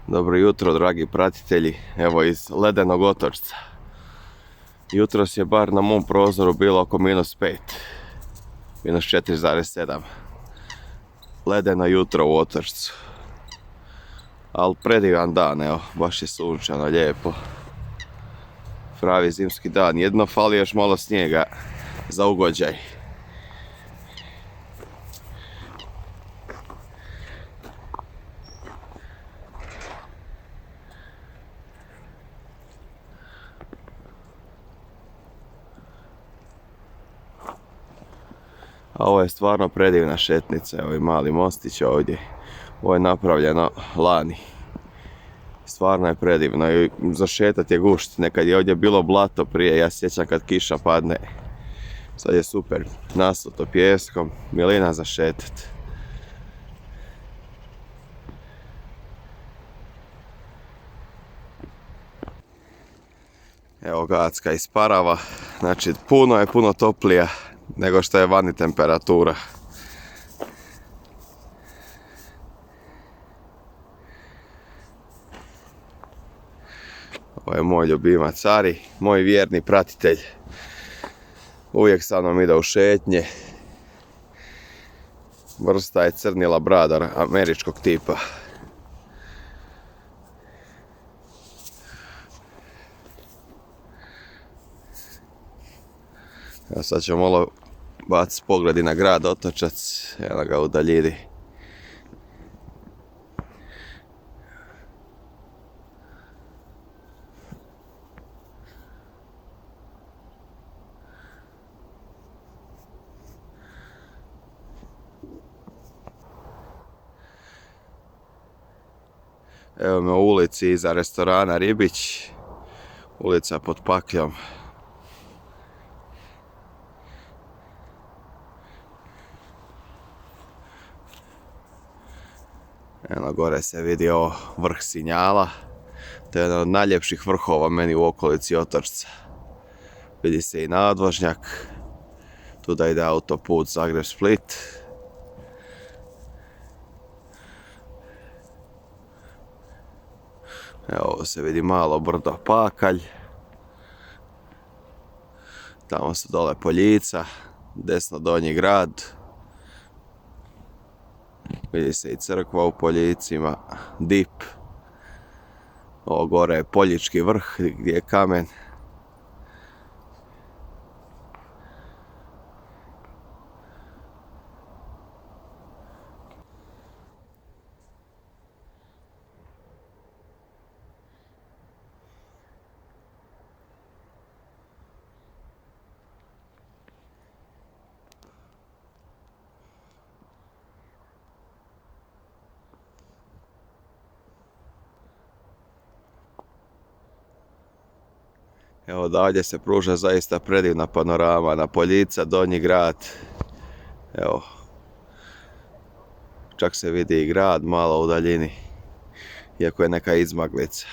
Dobro jutro, dragi pratitelji, evo iz ledenog otočca. Jutros je bar na mom prozoru bilo oko -5, -4,7. Ledeno jutro u otočcu. Ali predivan dan, evo, baš je sunčano, lijepo. Pravi zimski dan, jedno fali još malo snijega za ugođaj. A ovo je stvarno predivna šetnica, evo i mali mostić ovdje. Ovo je napravljeno lani. Stvarno je predivno i za šetat je gušt. Nekad je ovdje bilo blato prije, ja se sjećam kad kiša padne. Sad je super, nasuto pijeskom, milina za šetat. Evo Gacka isparava, znači puno toplija nego što je vani temperatura. Ovo je moj ljubimac Ari, moj vjerni pratitelj. Uvijek sa mnom ide u šetnje. Vrsta je crni labrador američkog tipa. Evo sad ćemo malo baciti pogledi na grad Otočac, evo ga u daljini. Evo me u ulici iza restorana Ribić, ulica pod Pakljom. Evo gore se vidi ovo vrh Sinjala, to je jedan od najljepših vrhova meni u okolici Otočca. Vidi se i nadvožnjak, tuda ide autoput Zagreb-Split. Evo ovo se vidi malo brdo Pakalj. Tamo su dole Poljica, desno Donji grad. Vidi se i crkva u Poljicima, Dip. Ovo gore je Poljički vrh gdje je kamen. Evo dalje se pruža zaista predivna panorama na Poljica, Donji grad. Evo, čak se vidi i grad malo u daljini, iako je neka izmaglica.